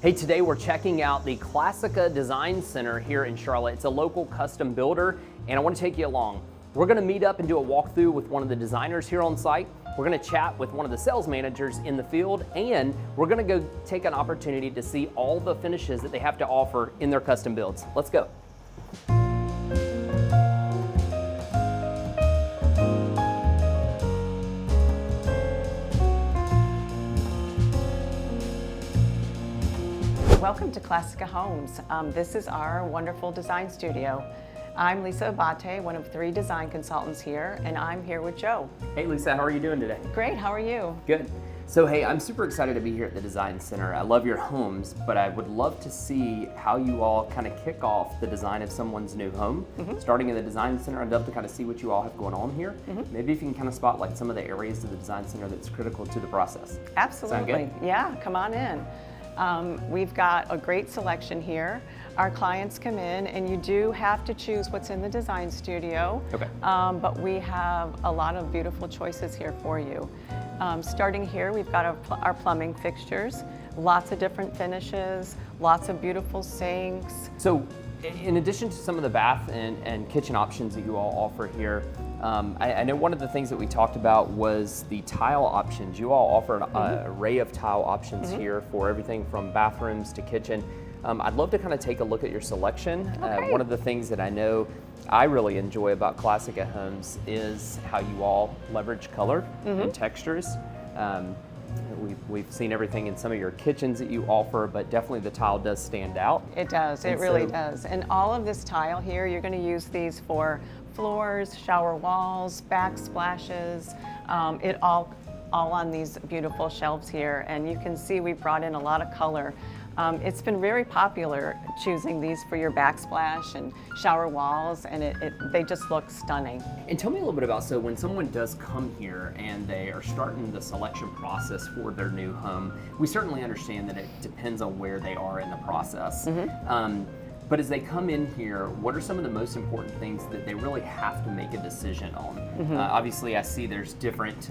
Hey, today we're checking out the Classica Design Center here in Charlotte. It's a local custom builder, and I want to take you along. We're going to meet up and do a walkthrough with one of the designers here on site. We're going to chat with one of the sales managers in the field, and we're going to go take an opportunity to see all the finishes that they have to offer in their custom builds. Let's go. Welcome to Classica Homes. This is our wonderful design studio. I'm Lisa Abate, one of 3 design consultants here, and I'm here with Joe. Hey Lisa, how are you doing today? Great, how are you? Good. So hey, I'm super excited to be here at the Design Center. I love your homes, but I would love to see how you all kind of kick off the design of someone's new home. Starting in the Design Center, I'd love to kind of see what you all have going on here. Maybe if you can kind of spotlight some of the areas of the Design Center that's critical to the process. Absolutely. Sound good? Yeah, come on in. We've got a great selection here. Our clients come in and you do have to choose what's in the design studio. Okay. But we have a lot of beautiful choices here for you. Starting here, we've got our plumbing fixtures, lots of different finishes, lots of beautiful sinks. So in addition to some of the bath and kitchen options that you all offer here, I know one of the things that we talked about was the tile options. You all offer an array of tile options here for everything from bathrooms to kitchen. I'd love to kind of take a look at your selection. Okay. One of the things that I know I really enjoy about Classica Homes is how you all leverage color and textures. We've seen everything in some of your kitchens that you offer, but definitely the tile does stand out. It does, it really does. And all of this tile here, you're going to use these for floors, shower walls, backsplashes, it all on these beautiful shelves here. And you can see we brought in a lot of color. It's been very popular choosing these for your backsplash and shower walls, and they just look stunning. And tell me a little bit about, so when someone does come here and they are starting the selection process for their new home, we certainly understand that it depends on where they are in the process. But as they come in here, what are some of the most important things that they really have to make a decision on? Obviously, I see there's different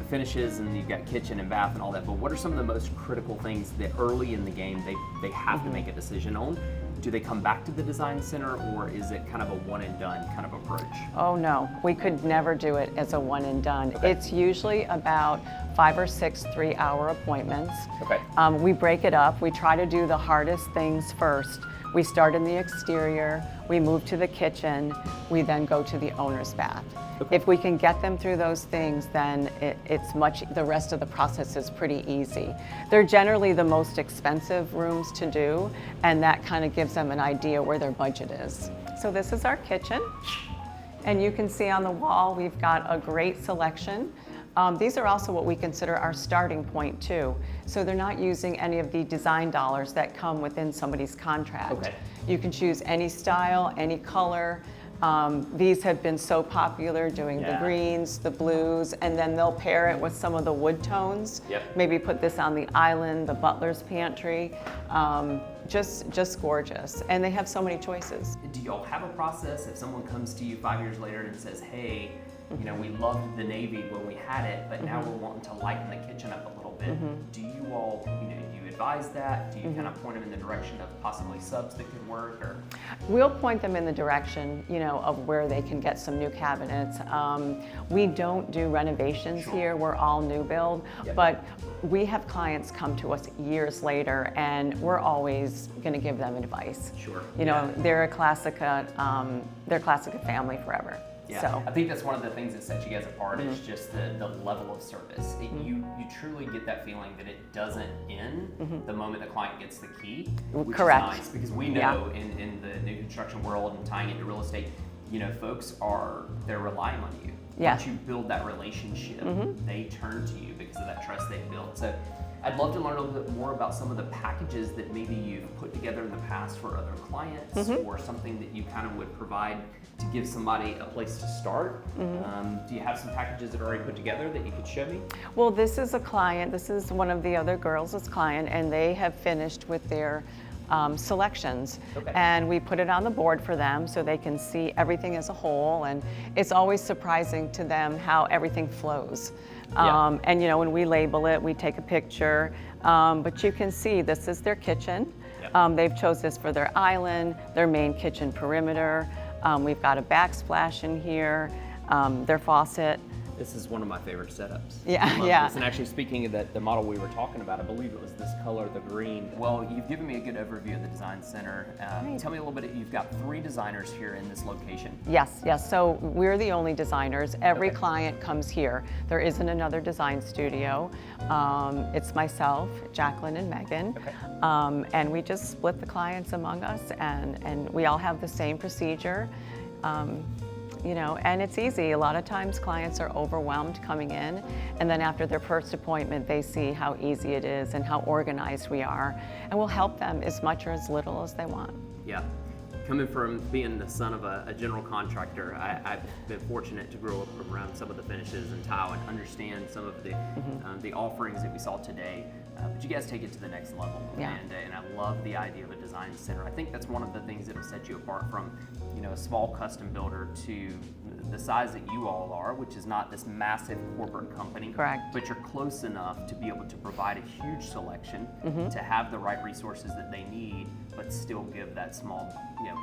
finishes, and you've got kitchen and bath and all that, but what are some of the most critical things that early in the game they have to make a decision on? Do they come back to the Design Center, or is it kind of a one and done kind of approach? Oh no, we could never do it as a one and done. Okay. It's usually about 5 or 6 3-hour appointments. Okay. We break it up. We try to do the hardest things first. We start in the exterior, we move to the kitchen, we then go to the owner's bath. Okay. If we can get them through those things, then the rest of the process is pretty easy. They're generally the most expensive rooms to do, and that kind of gives them an idea where their budget is. So this is our kitchen, and you can see on the wall we've got a great selection. These are also what we consider our starting point too. So they're not using any of the design dollars that come within somebody's contract. Okay. You can choose any style, any color. These have been so popular doing the greens, the blues, and then they'll pair it with some of the wood tones. Yep. Maybe put this on the island, the butler's pantry. Just gorgeous. And they have so many choices. Do y'all have a process if someone comes to you 5 years later and says, hey, we loved the navy when we had it, but now we're wanting to lighten the kitchen up a little bit. Do you all, do you advise that? Do you kind of point them in the direction of possibly subs that could work? Or? We'll point them in the direction, of where they can get some new cabinets. We don't do renovations here. We're all new build, but we have clients come to us years later, and we're always going to give them advice. Sure. They're a Classica family forever. Yeah, So. I think that's one of the things that sets you guys apart is just the level of service. You truly get that feeling that it doesn't end the moment the client gets the key, which Correct. is nice, because we know in the new construction world and tying into real estate, folks they're relying on you. Yeah. Once you build that relationship, they turn to you because of that trust they've built. So I'd love to learn a little bit more about some of the packages that maybe you've put together in the past for other clients, or something that you kind of would provide to give somebody a place to start. Do you have some packages that are already put together that you could show me? Well, this is a client. This is one of the other girls' client, and they have finished with their selections. Okay. And we put it on the board for them so they can see everything as a whole, and it's always surprising to them how everything flows. Yeah. And you know, when we label it, we take a picture. But you can see this is their kitchen. Yep. They've chose this for their island, their main kitchen perimeter. We've got a backsplash in here, their faucet. This is one of my favorite setups. Yeah, I love yeah. this. And actually, speaking of the model we were talking about, I believe it was this color, the green. Well, you've given me a good overview of the design center. Tell me a little bit. You've got 3 designers here in this location. Yes, yes. So we're the only designers. Every Okay. client comes here. There isn't another design studio. It's myself, Jacqueline, and Megan. Okay. And we just split the clients among us, and we all have the same procedure. You know, and it's easy. A lot of times clients are overwhelmed coming in, and then after their first appointment, they see how easy it is and how organized we are, and we'll help them as much or as little as they want. Yeah. Coming from being the son of a general contractor, I've been fortunate to grow up around some of the finishes and tile and understand some of the offerings that we saw today. But you guys take it to the next level, Yeah. and I love the idea of a design center. I think that's one of the things that will set you apart from, a small custom builder to the size that you all are, which is not this massive corporate company. Correct. But you're close enough to be able to provide a huge selection, to have the right resources that they need, but still give that small,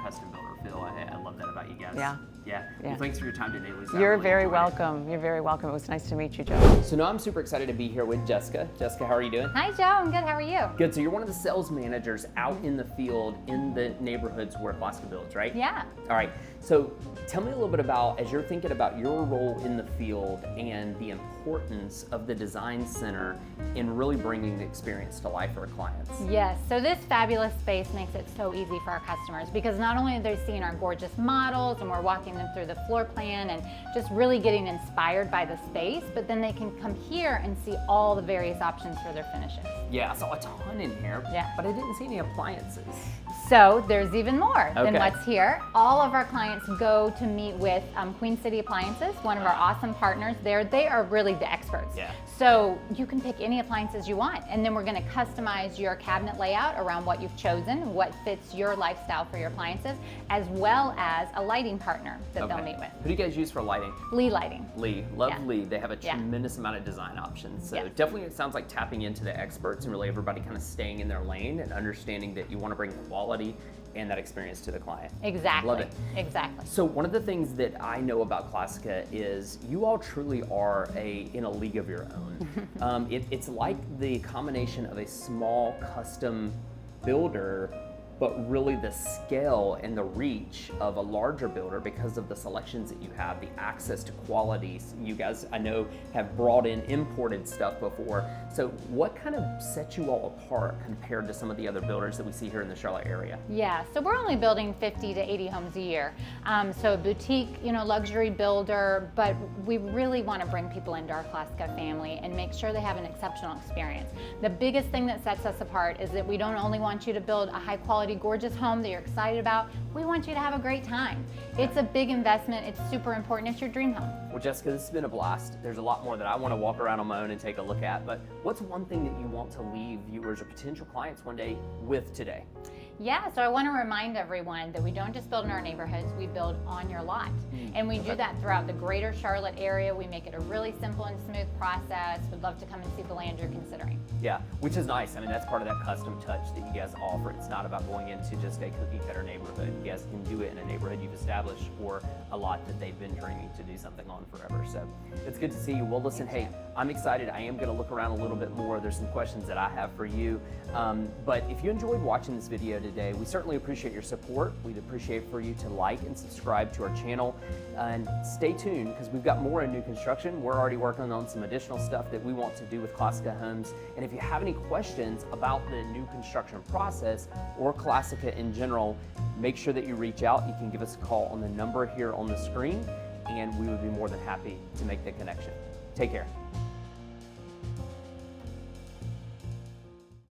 custom builder feel. I love that about you guys. Yeah. Yeah. Yeah. Well, thanks for your time today, Lisa. I You're really very enjoyed it. welcome. You're very welcome. It was nice to meet you, Joe. So now I'm super excited to be here with Jessica. Jessica, how are you doing? Hi, Joe. I'm good. How are you? Good. So you're one of the sales managers out in the field in the neighborhoods where Classica builds, right? Yeah. All right. So tell me a little bit about, as you're thinking about your role in the field and the importance of the design center in really bringing the experience to life for our clients. Yes. So this fabulous space makes it so easy for our customers because not only are they seeing our gorgeous models and we're walking them through the floor plan and just really getting inspired by the space, but then they can come here and see all the various options for their finishes. Yeah, I saw a ton in here, Yeah. but I didn't see any appliances. So there's even more than Okay. what's here. All of our clients go to meet with Queen City Appliances, one of our awesome partners there. They are really the experts. Yeah. So you can pick any appliances you want, and then we're going to customize your cabinet layout around what you've chosen, what fits your lifestyle for your appliances, as well as a lighting partner that they'll meet with. Who do you guys use for lighting? Lee Lighting. Lee. Love Yeah. Lee. They have a Yeah. tremendous amount of design options. So Yes. definitely it sounds like tapping into the experts and really everybody kind of staying in their lane and understanding that you want to bring quality and that experience to the client. Exactly. Love it. Exactly. So one of the things that I know about Classica is you all truly are in a league of your own. It's like the combination of a small custom builder, but really the scale and the reach of a larger builder because of the selections that you have, the access to qualities. You guys, I know, have brought in imported stuff before. So what kind of sets you all apart compared to some of the other builders that we see here in the Charlotte area? Yeah, so we're only building 50 to 80 homes a year. So a boutique, luxury builder, but we really want to bring people into our Classica family and make sure they have an exceptional experience. The biggest thing that sets us apart is that we don't only want you to build a high quality, gorgeous home that you're excited about, we want you to have a great time. It's a big investment, it's super important, it's your dream home. Well, Jessica, this has been a blast. There's a lot more that I want to walk around on my own and take a look at, but what's one thing that you want to leave viewers or potential clients one day with today? Yeah, so I want to remind everyone that we don't just build in our neighborhoods, we build on your lot. And we do that throughout the greater Charlotte area. We make it a really simple and smooth process. We'd love to come and see the land you're considering. Yeah, which is nice. I mean, that's part of that custom touch that you guys offer. It's not about going into just a cookie cutter neighborhood. You guys can do it in a neighborhood you've established or a lot that they've been dreaming to do something on forever. So it's good to see you. Well, listen, hey, I'm excited. I am going to look around a little bit more. There's some questions that I have for you. But if you enjoyed watching this video today, we certainly appreciate your support. We'd appreciate for you to like and subscribe to our channel and stay tuned because we've got more in new construction. We're already working on some additional stuff that we want to do with Classica Homes. And if you have any questions about the new construction process or Classica in general, make sure that you reach out. You can give us a call on the number here on the screen and we would be more than happy to make the connection. Take care.